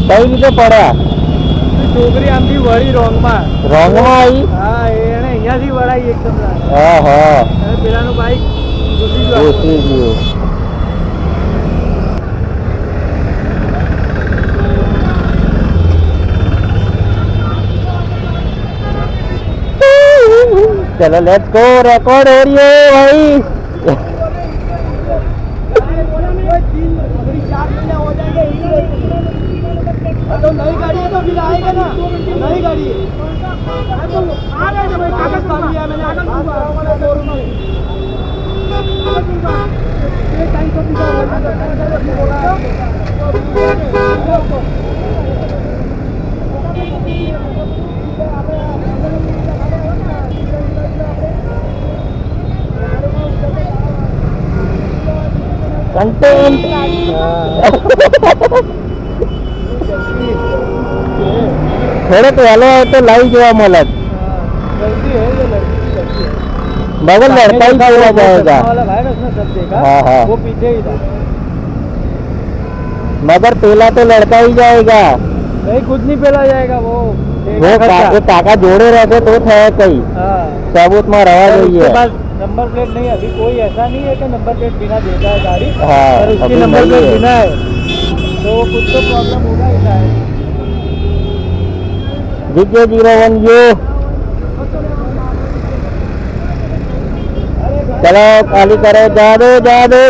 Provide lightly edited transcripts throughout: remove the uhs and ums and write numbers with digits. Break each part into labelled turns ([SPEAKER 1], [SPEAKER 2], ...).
[SPEAKER 1] કઈ રીતે પડ્યા?
[SPEAKER 2] છોકરી આમથી વળી રોંગમાં
[SPEAKER 1] આવી?
[SPEAKER 2] હા, એને અહીંયાથી વળાઈ એકદમ.
[SPEAKER 1] હા હા,
[SPEAKER 2] અને પેલાનું બાઈક ઘૂસી
[SPEAKER 1] ગયું. चलो लेट्स गो, रिकॉर्ड हो रही है भाई।
[SPEAKER 2] तो नई गाड़ी है तो बिल आएगा ना, नई गाड़ी है तो आ गए भाई, कागज तो लिया मैंने शोरूम में।
[SPEAKER 1] कंटेंट थोड़े तो वाले तो लाइव जो मलत
[SPEAKER 2] गलती है ये लड़की की गलती है।
[SPEAKER 1] मगर लड़का ही पूरा जाएगा।
[SPEAKER 2] वाला भाई ना उसने सब देखा।
[SPEAKER 1] हाँ हाँ,
[SPEAKER 2] वो पीछे ही था।
[SPEAKER 1] मगर पहला तो लड़का ही जाएगा।
[SPEAKER 2] नहीं, खुद नहीं पहला जाएगा वो
[SPEAKER 1] काका जोड़े रहते तो थे कई सबूत में रहा
[SPEAKER 2] उसके पास नंबर प्लेट नहीं। अभी कोई ऐसा नहीं है कि नंबर प्लेट बिना देता है गाड़ी।
[SPEAKER 1] हाँ,
[SPEAKER 2] और उसकी नंबर प्लेट बिना है तो कुछ तो प्रॉब्लम होगा ही शायद।
[SPEAKER 1] जीके 01 यू चलो खाली करो, जा दो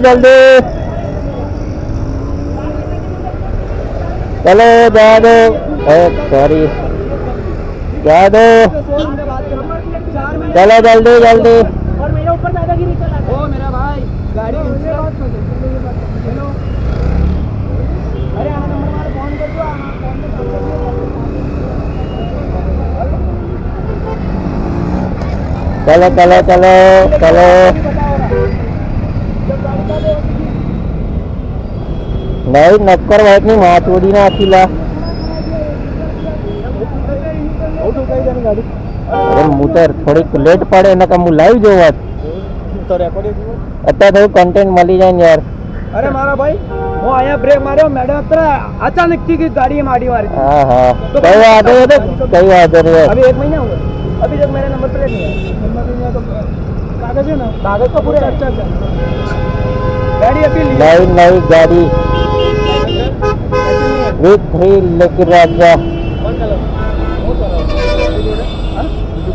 [SPEAKER 1] जल्दी, चलो जा दो। सॉरी, जा दो, चलो जल्दी।
[SPEAKER 2] और मेरे ऊपर दादागिरी चला। ओ मेरा भाई, गाड़ी अरे आना नंबर मार, फोन कर दो।
[SPEAKER 1] चलो नहीं नक्कर वाइट नहीं माचोड़ी ना अखिला। अरे मुतर थोड़ी लेट पड़े ना का लाइव जो बात
[SPEAKER 2] तो रेकॉर्ड
[SPEAKER 1] અત્યારે થોડું કન્ટેન્ટ મળી જાય ને યાર।
[SPEAKER 2] अरे मारा भाई, वो आया ब्रेक मारे मैडम अत्र अचानक की गाड़ी मारी मारी।
[SPEAKER 1] हाँ हाँ, कई बात है तो कई बात है।
[SPEAKER 2] अभी 1 महीना हुआ, अभी तक मेरा नंबर प्लेट नहीं है। नंबर नहीं है तो कागज है ना, कागज तो पूरे। अच्छा गाड़ी अभी
[SPEAKER 1] नई गाड़ी विथ 3 लकी राजा।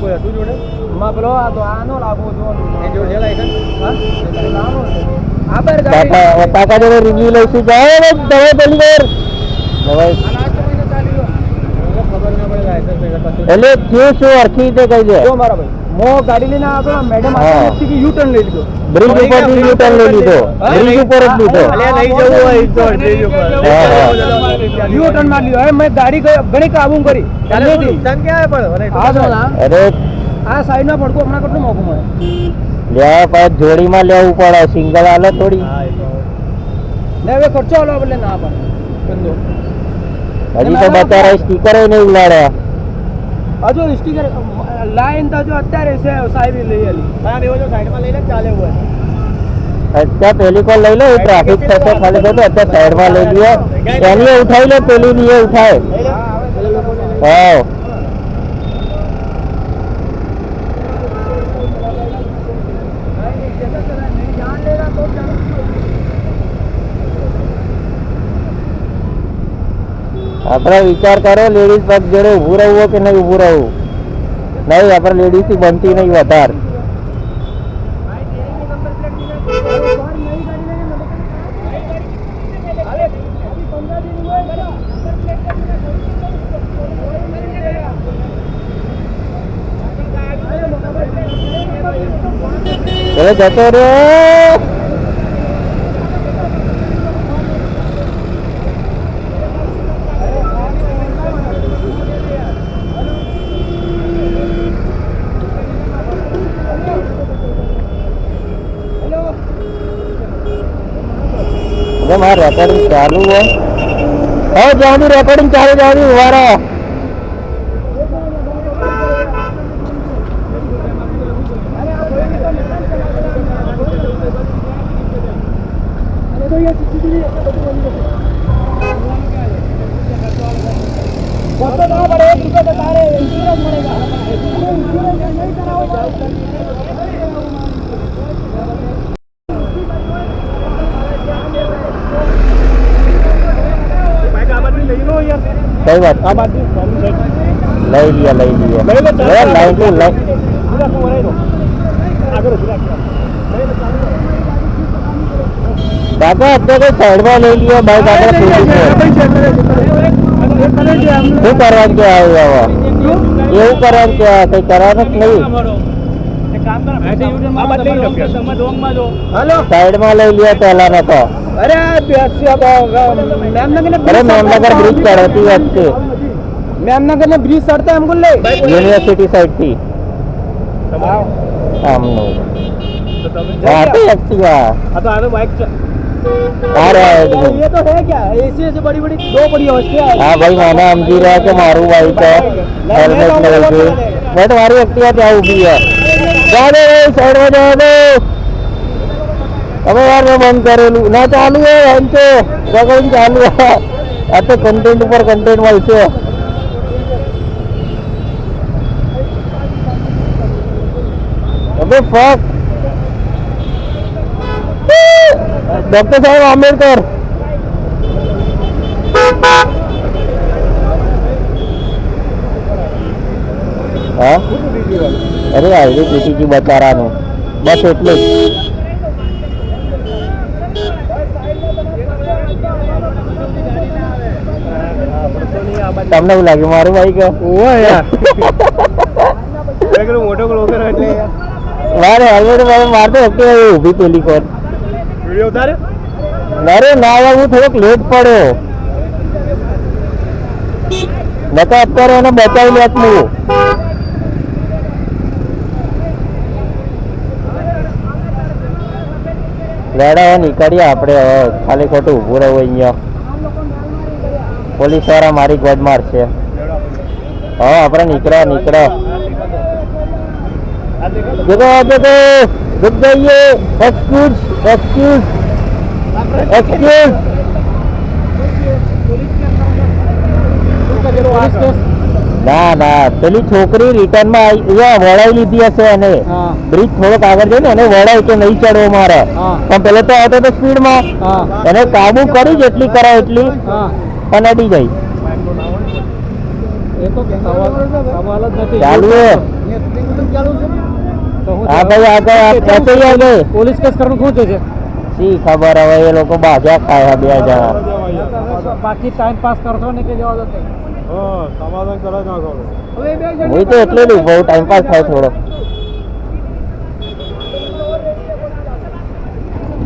[SPEAKER 2] કોઈ હતું જોડે માં પેલો આ તો આનો લાગો જો એ જોડે છે લાયસન્સ હા નાનો છે આ પર ગાડી
[SPEAKER 1] કાકા જોડે રિવ્યુ લઈશું જાઓ ને દવાઈ પેલી વાર દવાઈ
[SPEAKER 2] આ 8 મહિના ચાલી ગયો મને ખબર ના પડે લાયસન્સ પેલા કશું
[SPEAKER 1] એટલે ક્યું શું અરખી રીતે કહી દે
[SPEAKER 2] જો મારા ભાઈ મો ગાડી લઈને આવ્યો મેડમ આ વ્યક્તિ યુ ટર્ન લઈ લીધો
[SPEAKER 1] બ્રિજ ઉપર થી યુ ટર્ન લઈ લીધો બ્રિજ ઉપર જ લીધો
[SPEAKER 2] અલે લઈ જવું હોય તો બ્રિજ ઉપર યુ ટર્ન માર લીધો હવે મેં ગાડી ઘણી કાબુ કરી ચાલે નુકસાન ક્યાં પડે આ જો ના
[SPEAKER 1] અરે
[SPEAKER 2] આ સાઈડ ના પડકો હમણાં કેટલું મોંઘું મળે
[SPEAKER 1] લેવા પર જોડી માં લેવું પડે સિંગલ આલે થોડી
[SPEAKER 2] ને હવે ખર્ચો આલો એટલે ના પડે બંધો
[SPEAKER 1] હજી તો બચારા સ્ટીકર નહીં ઉલાડ્યા
[SPEAKER 2] હજુ સ્ટીકર લાઈન તો જો અત્યારે છે સાહેબ લઈ આલી હા એવો જો સાઈડ માં લઈ લે ચાલે હોય
[SPEAKER 1] अच्छा पहली कॉल ले लो ट्रैफिक से खाली दो तो अच्छा साइड में ले लिया पहली उठाई लो पहली नहीं उठाए हाँ अपना विचार करो लेडीज पग जोड़े उभू रहू कि नहीं उभू रहू नहीं अपना लेडीज ही बनती नहीं વધાર चलो जतो रे हमारा रिकॉर्डिंग चालू है और जानी रिकॉर्डिंग चालू जानी हमारा
[SPEAKER 2] बसो ना बड़े 1 रुपया बता रहे इंश्योरेंस मिलेगा इंश्योरेंस नहीं कराओ
[SPEAKER 1] सही बात લઈ लिया ले लाइन टू लाइन કાકા અત્યારે સાઈડમાં લઈ લ્યો બાઈક આપણે શું કરવા કે આવ્યા એવું કરવા કે કઈ કરવાનું જ નહીં સાઈડમાં લઈ લ્યો પહેલા ને તો
[SPEAKER 2] अरे
[SPEAKER 1] મેમનગર બ્રિજ ચડતી વખતે
[SPEAKER 2] मेमनगर में ब्रिज चढ़ता है हमको ले
[SPEAKER 1] યુનિવર્સિટી સાઈડ થી આમનું હા તો એક્ટિવા
[SPEAKER 2] बाइक
[SPEAKER 1] આ રહ્યા
[SPEAKER 2] ये तो है क्या ऐसी ऐसी बड़ी बड़ी 2 बड़ी हॉस्टेल है
[SPEAKER 1] હા ભાઈ મને સમજી રહ્યા કે મારું બાઈક છે હેલ્મેટ લઈ છે બટ મારી એક્ટિવા ત્યાં ઊભી છે જા દે સાઈડમાં જા દે હવે યાર મેં બંધ કરેલું ના ચાલુ હે એમ તો રેકોર્ડિંગ ચાલુ હે આ તો કન્ટેન્ટ ઉપર કન્ટેન્ટ મળશે અબે ફક ડોક્ટર સાહેબ આંબેડકર હા અરે આવી પીટીજી બચારાનું બસ એટલું જ તમને એવું લાગ્યું મારું બાઈક મારે હેલ્મેટ મારતો એક્ટિવા ઊભી પેલી કોર
[SPEAKER 2] वीडियो उतारे
[SPEAKER 1] અરે ના હું થોડોક લેટ પડ્યો મેં તો અત્યારે એને બચાવી લેત હું લેડા નીકળીએ આપણે હવે ખાલી ખોટું ઊભું રહેવું અહીંયા પોલીસ વાળા મારી ગોદ મારશે હા આપણે નીકળ્યા જગો रुक जाइए एक्सक्यूज एक्सक्यूज एक्सक्यूज ના ના પેલી છોકરી રિટર્ન માં અહીંયા વળાઈ લીધી હશે એને બ્રિજ થોડોક આગળ જઈને એને વળાય કે નહીં ચડવો મારે પણ પેલો તો આવતો તો સ્પીડ માં એને કાબુ કરી જેટલી કરાય એટલી પણ અડી ગઈ ચાલુ હા ભાઈ આગળ પહોંચી ગઈ
[SPEAKER 2] પોલીસ કેસ કરવાનું શું છે
[SPEAKER 1] શી ખબર હવે એ લોકો બાજા ખાયા બે જણા
[SPEAKER 2] બાકી ટાઈમ પાસ કરશો ને કે જવા દો સમાધાન કરાવી નાખો
[SPEAKER 1] હું તો એટલે જ બહુ ટાઈમ પાસ થાય થોડો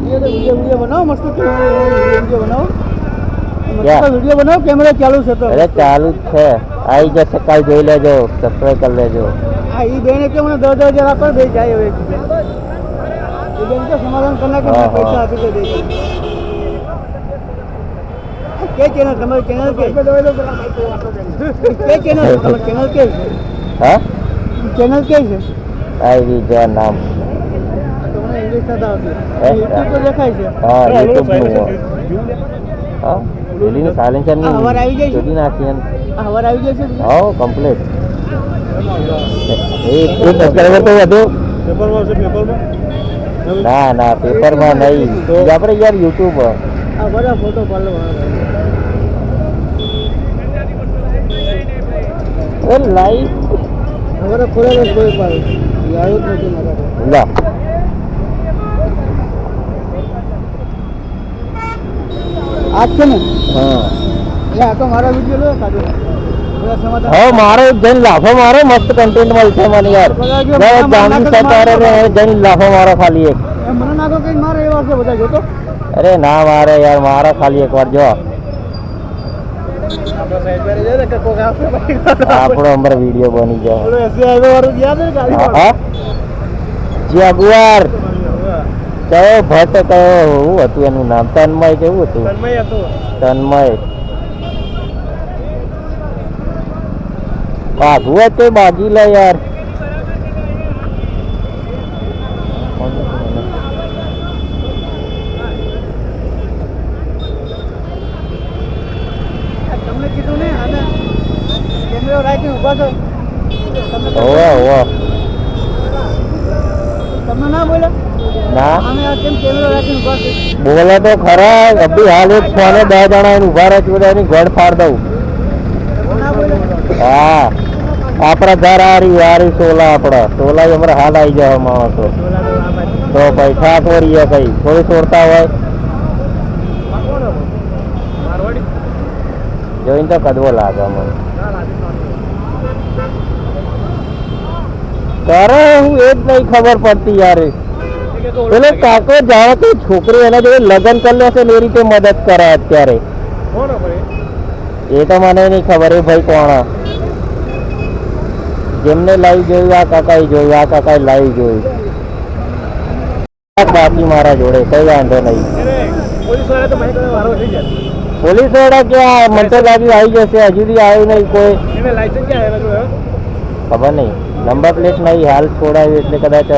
[SPEAKER 2] वीडियो बनाओ मस्त वीडियो बनाओ
[SPEAKER 1] क्या?
[SPEAKER 2] वीडियो बनाओ कैमरा चालू છે તો
[SPEAKER 1] અરે ચાલુ જ છે આવી જશે કાલ જોઈ લેજો સબસ્ક્રાઇબ કરી લેજો
[SPEAKER 2] આ ઈ બેને કે મને 10,000 આપો દે જાય હવે એ બેન કે સમાધાન કરના કે
[SPEAKER 1] હા,
[SPEAKER 2] પૈસા
[SPEAKER 1] હા.
[SPEAKER 2] આપી દે કે ચેનલ તમારી ચેનલ કે ચેનલ તમારી ચેનલ કે
[SPEAKER 1] હા
[SPEAKER 2] ચેનલ કે છે
[SPEAKER 1] આવી જો નામ
[SPEAKER 2] તમને ઇંગ્લિશ નથી આવતી
[SPEAKER 1] હે?
[SPEAKER 2] YouTube પર દેખાય છે
[SPEAKER 1] હા યુટ્યુબ નું હા પેલી સાયલેન્સર ની
[SPEAKER 2] હા, અવાજ આવી જાય છે?
[SPEAKER 1] જોડી નાખી એમ
[SPEAKER 2] આ હવાર આવી જાય છે
[SPEAKER 1] હા કમ્પ્લીટ એક સબસ્ક્રાઇબર તો વધુ
[SPEAKER 2] પેપરમાં છે પેપરમાં
[SPEAKER 1] ના ના પેપરમાં નહીં આપણે યાર યુટ્યુબ
[SPEAKER 2] આ બધા ફોટો પાડલો
[SPEAKER 1] એ લાઈવ
[SPEAKER 2] હવારે ખોલેલો જ કોઈ પાડે આવ્યો જ નથી મારા
[SPEAKER 1] લા
[SPEAKER 2] આજ છે ને
[SPEAKER 1] હા
[SPEAKER 2] આ તો મારો વિડીયો લો કાઢો બધા સમાધાન
[SPEAKER 1] હવે મારો જઈને લાફો મારો મસ્ત કન્ટેન્ટ મળશે મને યાર ગાંધી સરકારે જઈને લાફો મારો ખાલી એક
[SPEAKER 2] એમ મને નાખો કઈ મારે એવા છે બધા જોતો
[SPEAKER 1] અરે ના મારે યાર મારો ખાલી એક વાર જો
[SPEAKER 2] આપણા સાઈડ પર જઈને કે કોક આપણે બાઈક
[SPEAKER 1] આપણો અંદર વિડીયો બની જાય
[SPEAKER 2] ઓલો એસી હાઈવે વાળું યાદ છે ગાડી
[SPEAKER 1] હા હા જાગુઆર કયો ભટ્ટ કયો શું હતું એનું નામ તન્મય કેવું હતું
[SPEAKER 2] તન્મય હતો
[SPEAKER 1] તન્મય ભાગવું હોય તો ભાગી લે યાર
[SPEAKER 2] તમને ઊભા છો
[SPEAKER 1] ઓવા ઓવા
[SPEAKER 2] તમે ના બોલો
[SPEAKER 1] ના
[SPEAKER 2] અમે આ કેમ કેમેરો રાખીને ઊભા છો
[SPEAKER 1] બોલે તો ખરા અભી હાલ એક ફોને 10 જણા ઉભા રહે છે એની ગોળ ફાડ દઉં
[SPEAKER 2] ના બોલો
[SPEAKER 1] હા આપણા ઘર આરી સોલા આપણા સોલા હમણાં હાલ આવી જાય માણસો તો પૈસા છોડીએ કઈ થોડી છોડતા હોય જોઈને તો કદવો લાગે મને કરે હું એ જ નહીં ખબર પડતી યાર પેલો કાકો જાણે તો છોકરી એના જોડે લગ્ન કરી લેશે ને એ રીતે મદદ કરે અત્યારે એ તો મને નહીં ખબર એ ભાઈ કોણ જેમને લાઈવ જોયું આ કાકાએ જોયું આ કાકાએ લાઈવ જોયું બાકી મારા જોડે કઈ વાંધો નહીં પોલીસ વાળા ક્યાં મને તો લાગ્યું આવી જશે હજુ સુધી આવ્યું નહીં કોઈ ખબર નહીં નંબર પ્લેટ નહીં હાલ છોડાવ્યું એટલે કદાચ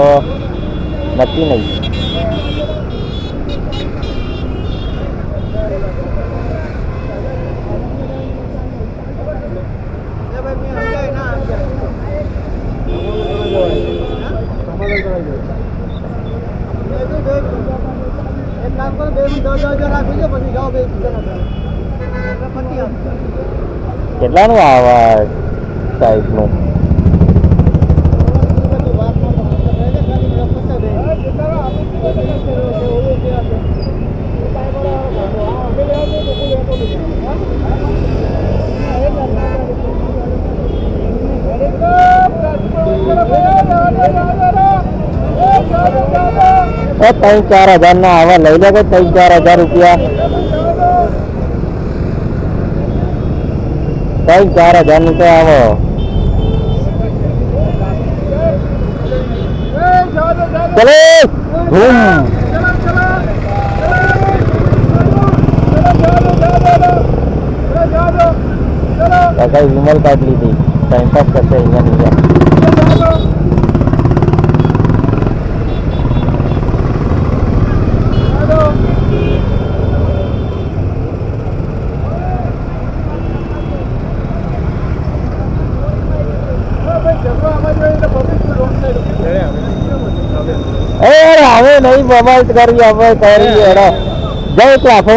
[SPEAKER 1] નક્કી નહીં
[SPEAKER 2] એક કામ કરો 2 મિનિટ 10 રાખી દો પછી જાઓ બે
[SPEAKER 1] કેટલાનું આવા ટાઈપનું ત્રણ ચાર હજાર ના આવા લઈ લે 3-4 હજાર રૂપિયા 3-4 હજાર નું તો આવો ચલો ધૂમ કાકા વિમલ કાઢ લીધી ટાઈમ પાસ કરશે અહીંયા હવે નહીં બબાલ કરી હવે કરી એડા જાય એક લાફો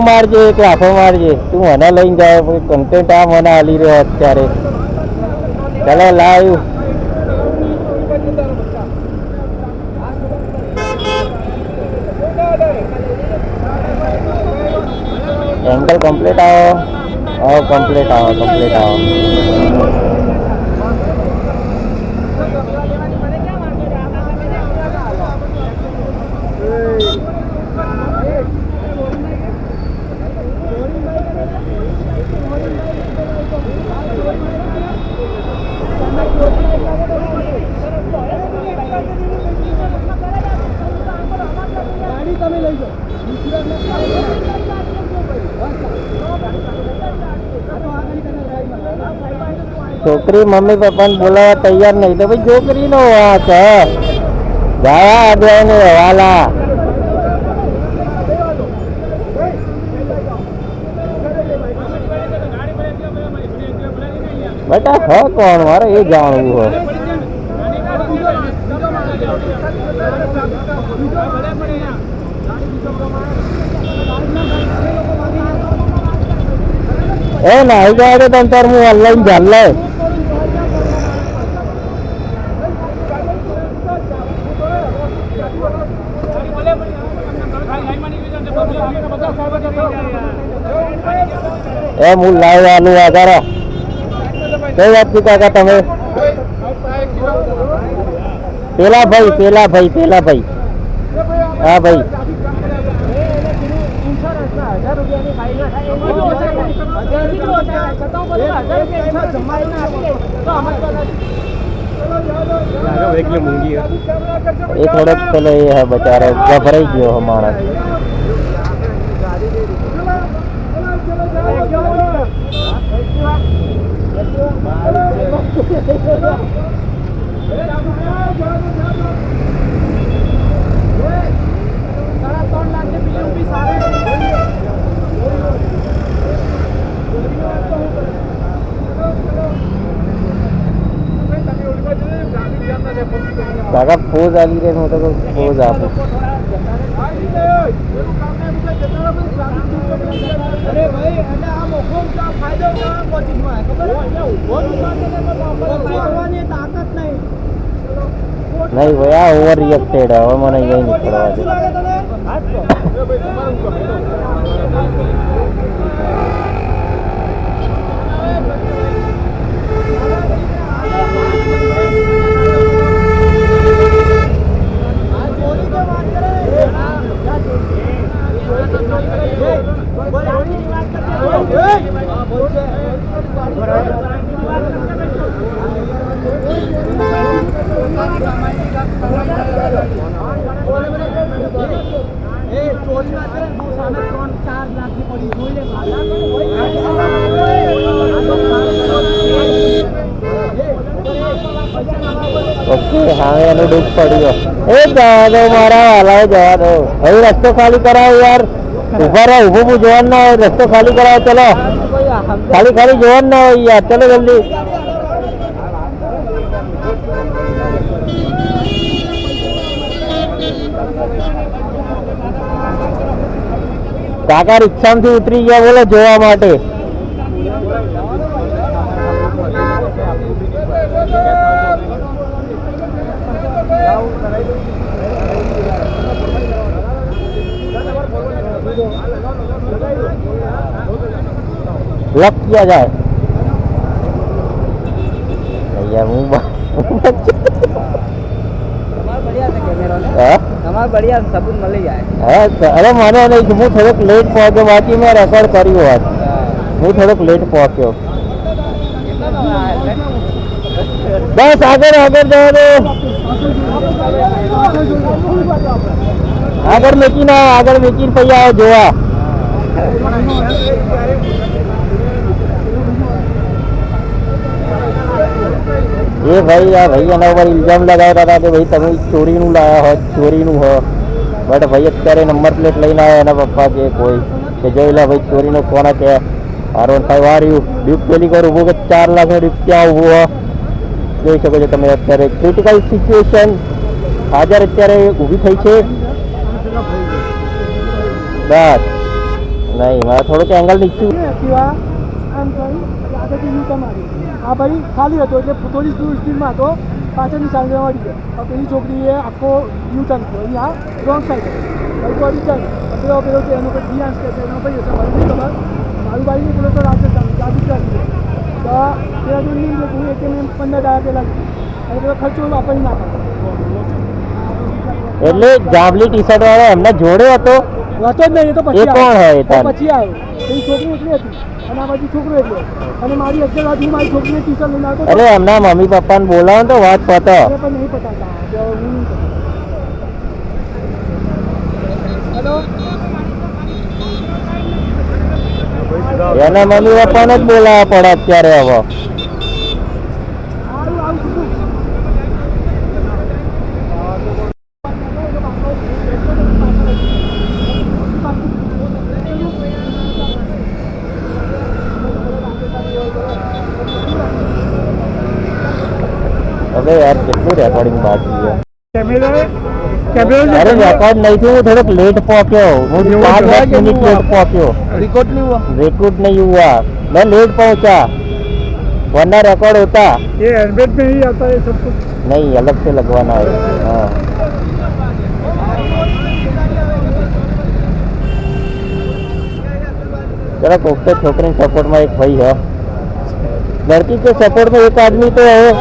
[SPEAKER 1] મારજે તું મને લઈને જાય કન્ટેન્ટ આ મને હાલી રહ્યો અત્યારે ચાલો લાઈવ એંગલ કમ્પ્લીટ આવો કમ્પ્લીટ આવો
[SPEAKER 2] ગાડી તમે લઈ જાઓ
[SPEAKER 1] છોકરી મમ્મી પપ્પાને બોલાવવા તૈયાર નહીં તો ભાઈ છોકરીનો વાંક જવા આગળ વાલા બેટા હ કોણ મારે એ જાણવું હોય એ નાઈ જાય તો તમ તાર હું ઓનલાઈન ચાલે એ હું લાઈવ આલું આધારો કઈ વાત કી કાકા તમે પેલા ભાઈ હા ભાઈ એ થોડોક પેલો એ હે બચારો ગભરાઈ ગયો માણસ जरा पोज आली रे હું તો પોઝ આપું
[SPEAKER 2] अरे भाई એટલે આ મોખો કા ફાયદો ના કોચિંગમાં ખબર છે તાકાત નહીં
[SPEAKER 1] નહીં ભાઈ આ ઓવર રિએક્ટેડ હવે મને અહીં નીકળવા દે ઓકે હા એનો દુઃખ પડ્યો એ જવા દો મારા વાલાઓ જવા દો હવે રસ્તો ખાલી કરાવો યાર ઉભા રહો ઊભું જોવાનું ના હોય રસ્તો ખાલી કરાવો ચલો ખાલી ખાલી જોવાનું ના હોય યાર ચલો જલ્દી કાકા રિક્ષામાંથી ઉતરી ગયા બોલો જોવા માટે लॉक किया जाए भैया
[SPEAKER 2] बढ़िया सबूत मળી જાય
[SPEAKER 1] अरे મને નહીં હું થોડોક લેટ પહોંચ્યો બાકી મેં રેકોર્ડ કર્યું હોત હું થોડોક લેટ પહોંચ્યો બસ આગળ આગળ જવા દો આગળ મૂકીને પછી આવો જોવા એ ભાઈ આ ભૈયાના ઉપર ઇલ્ઝામ લગાવતા હતા કે ભાઈ તમે ચોરીનું લાયા હો ચોરીનું હો બટ ભાઈ અત્યારે નંબર પ્લેટ લઈને આવ્યા એના પપ્પા કે કોઈ કે જોઈ લે ભાઈ ચોરીનું કોને કે R15 વાર્યું ડ્યુક પેલી કર ઊભું કે 4 લાખનો ડ્યુક ક્યાં ઊભું હો જોઈ શકો છો તમે અત્યારે ક્રિટિકલ સિચ્યુએશન હાજર અત્યારે ઊભી થઈ છે બસ નહીં મારે થોડુંક એંગલ નીચું
[SPEAKER 2] આ ભાઈ ખાલી હતો એટલે થોડી સ્પીડમાં હતો પાછળની સાઈડ વળી ગયો પેલી છોકરીએ આખો યુ ટર્ન કર્યો અહીંયા રોંગ સાઈડ ભાઈ તો રિટર્ન પેલો છે એનો કોઈ ધ્યાન છે એનો ભાઈ હશે મારું નહીં ખબર મારું ભાઈને પેલો તો રાત્રે ગાડી ચાલી તો પેલા તો નહીં હું એક 15 દાડા પહેલાં અને પેલો ખર્ચો વાપરી નાખો
[SPEAKER 1] એટલે જાંબલી ટી શર્ટ વાળો એમના જોડે હતો
[SPEAKER 2] હતો જ નહીં એ તો
[SPEAKER 1] એ કોણ હોય
[SPEAKER 2] પછી આવ્યો પેલી છોકરી એટલી હતી અને આ બાજુ છોકરો એટલો અને મારી અત્યાર બાજુ મારી છોકરીને ટી શર્ટ લઈને આવતો
[SPEAKER 1] અરે એમના મમ્મી પપ્પાને બોલાવો તો વાત પતો
[SPEAKER 2] પણ નહીં પતા હેલો
[SPEAKER 1] એના મમ્મી પપ્પાને જ બોલાવવા પડે અત્યારે હવે હવે યાર કેટલું રેકોર્ડિંગ બાકી છે अरे रिकॉर्ड नहीं थी वो थोड़ा लेट पहुंचो वो 5-10 मिनट लेट पहुंचो
[SPEAKER 2] रिकॉर्ड
[SPEAKER 1] नहीं हुआ मैं लेट पहुंचा वरना रिकॉर्ड होता
[SPEAKER 2] ये हेलमेट में ही आता है सब कुछ
[SPEAKER 1] नहीं अलग से लगवाना है हाँ जरा कोफ्ते छोकरी सपोर्ट में एक भाई है लड़की के सपोर्ट में एक आदमी तो है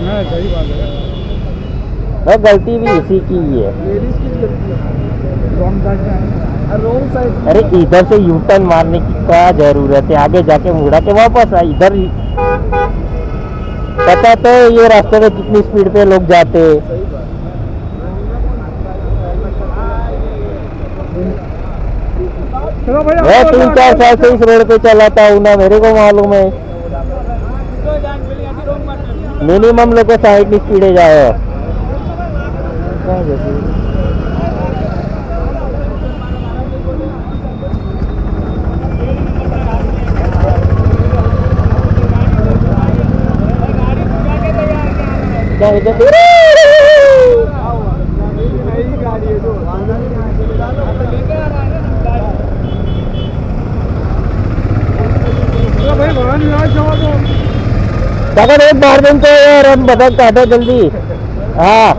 [SPEAKER 2] सही बात है
[SPEAKER 1] मैं गलती भी इसी की है
[SPEAKER 2] लेडीज की गलती है रॉन्ग साइड
[SPEAKER 1] अरे इधर से यू टर्न मारने की क्या जरूरत है आगे जाके मुड़ा के वापस आ इधर पता तो ये रास्ते में कितनी स्पीड पे लोग जाते हैं मैं 3-4 साल से इस रोड पे चलाता हूँ ना मेरे को मालूम है मिनिमम लोग 60 की स्पीडे जाए क्या કાકા એક બાર દે તો યાર એમ બધા કાઢો જલ્દી હા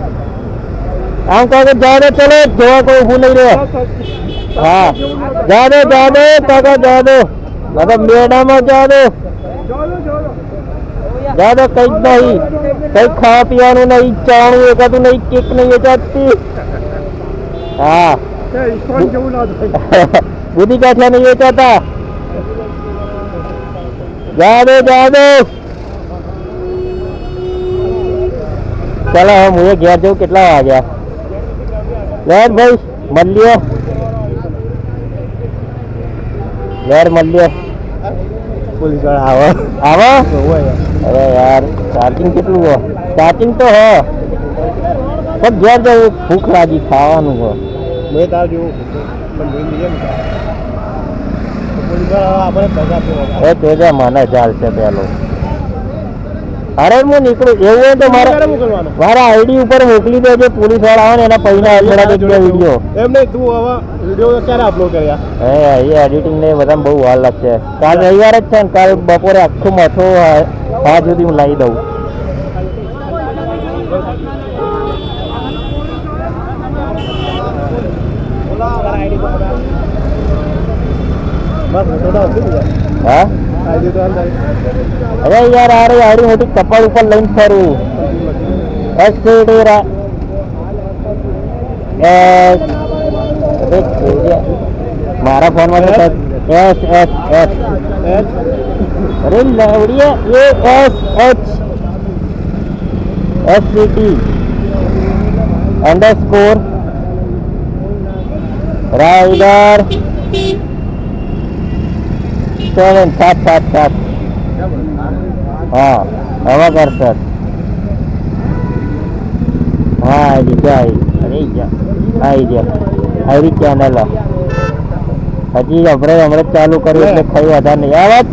[SPEAKER 1] આમ કહો કે જાઓ ચલો જોવા કોઈ ઊભું નહીં રહે હા જા દો કાકા જા દો મેળામાં જા દો કઈ જ નહીં કઈ ખાવા પીવાનું નહીં ચાણું એકાતું નહીં કેક નહીં વેચાતી હા બુદ્ધિ કાઠિયા નહીં વેચાતા જા દો ચાલો હવે હું ઘેર જવું કેટલા વાગ્યા ભાઈ મળીએ પોલીસ વાળા આવો અરે યાર ચાર્જિંગ કેટલું હો ચાર્જિંગ તો હો પણ ઘેર જવું ભૂખ લાગી ખાવાનું હો મેં તાર જેવું એ તો મને ચાલશે પેલો અરે હું નીકળું એવું હોય તો મારા આઈડી ઉપર મોકલી દેજો પોલીસ વાળા આવે ને એના પૈસા વિડીયો એમ નહીં તું હવે વિડીયો ક્યારે અપલોડ કર્યા એ એડિટિંગ ને બધા બહુ વાર લાગશે કાલ રવિવાર જ છે ને કાલ બપોરે આખું મથો 5 સુધી હું લાવી દઉં હા અરે યાર આડી મોટી કપાળ ઉપર લઈને ફરું મારા ફોનમાં એસ અરે લવડીયા SHSCT _ રાઇડર 777 हाँ हवा कर सर हाँ जी क्या अरे आई चैनल हजी हमरे चालू करूँ એટલે ખાઈ વધારે નહીં આ વાત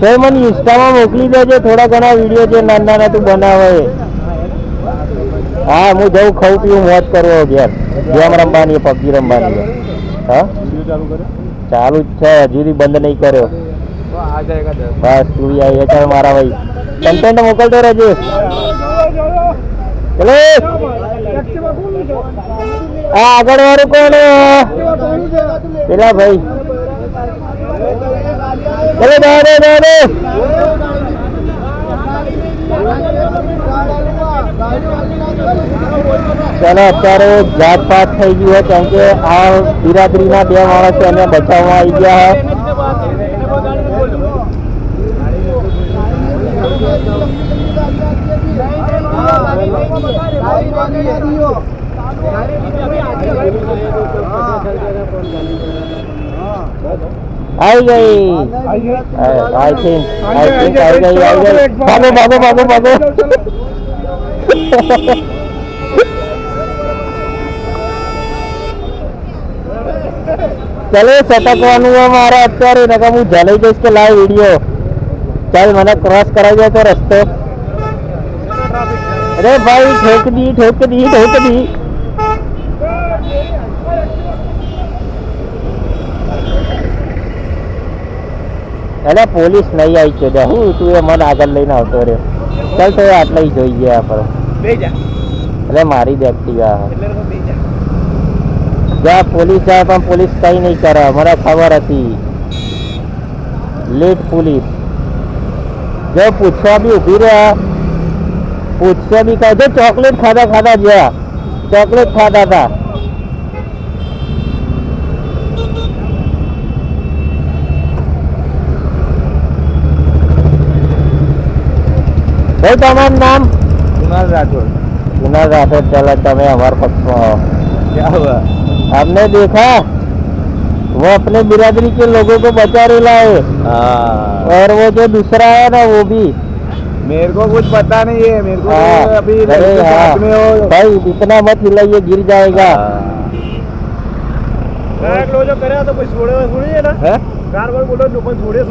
[SPEAKER 1] તો મને ઇન્સ્ટામાં મોકલી દેજો થોડા ઘણા વિડીયો જે નાના તું બનાવે હા હું જઉં ખાઉં પીવું મોજ કરવો ઘેર ગેમ રમવાની પબજી રમવાની હા ચાલુ જ છે હજી બંધ નહીં કર્યો બસ તું આવી ચાલ મારા ભાઈ કન્ટેન્ટ મોકલતો રહેજે ચલો આ આગળ વાળું કોણ પેલા ભાઈ ચલો દાદે ચાલો અત્યારે જાત પાત થઈ ગયું હોય કેમ કે આ બિરાદરીના 2 માણસો એને બચાવવા આવી ગયા आई गई आई थिंक आई गई भागो चलो सटकવાનું મારે અત્યારે નકા હું જલાઈ જઈશ કે લાઈવ વિડિયો ચાલ મને ક્રોસ કરાવી દે તો રસ્તો અરે ભાઈ ઠોક दी અરે પોલીસ નહીં આવી છે હું તું એ મને આગળ લઈને આવતો રે ચાલ તો આટલા જોઈ ગયા આપણે એટલે મારી જ એક્ટિવા જા પોલીસ જાય પણ પોલીસ કઈ નહીં કરે મને ખબર હતી લેટ પોલીસ જો પૂછવા બી ઉભી રહ્યા પૂછવા બી કહે જો ચોકલેટ ખાધા જ્યાં ચોકલેટ ખાધા હતા भाई તમારું નામ कुणाल राठौर चलो તમે हमारे पक्ष में हो क्या हुआ हमने देखा वो अपने बिरादरी के लोगों को बचा रहा है और वो जो दूसरा है ना वो भी
[SPEAKER 3] मेरे को कुछ पता नहीं है मेरे को अभी
[SPEAKER 1] साथ में हो भाई इतना मत हिलाइए गिर जाएगा
[SPEAKER 3] जो करे तो कोई छोड़े ना कार वाले बोलो लोग छोड़े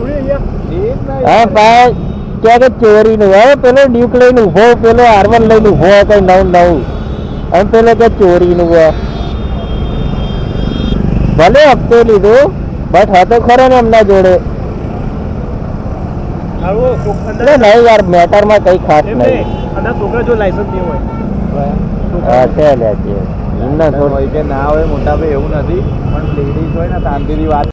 [SPEAKER 1] हाँ भाई क्या કે ચોરી નું હવે પેલો ડ્યુક લઈને ઉભો પેલો આર્મર લઈને ઉભો કઈ નવું અને પેલો કે ચોરી નું ભલે હપ્તો લીધો બટ હતો ખરો ને એમના જોડે
[SPEAKER 3] હારું
[SPEAKER 1] એટલે નહીં યાર મેટરમાં કઈ ખાસ નહીં
[SPEAKER 3] અંદર છોકરા જો લાયસન્સ નહીં હોય
[SPEAKER 1] હા છે લે છે એમના
[SPEAKER 4] હોય કે ના હોય મોટા ભાઈ એવું નથી પણ લેડીઝ હોય ને શાંતિથી વાત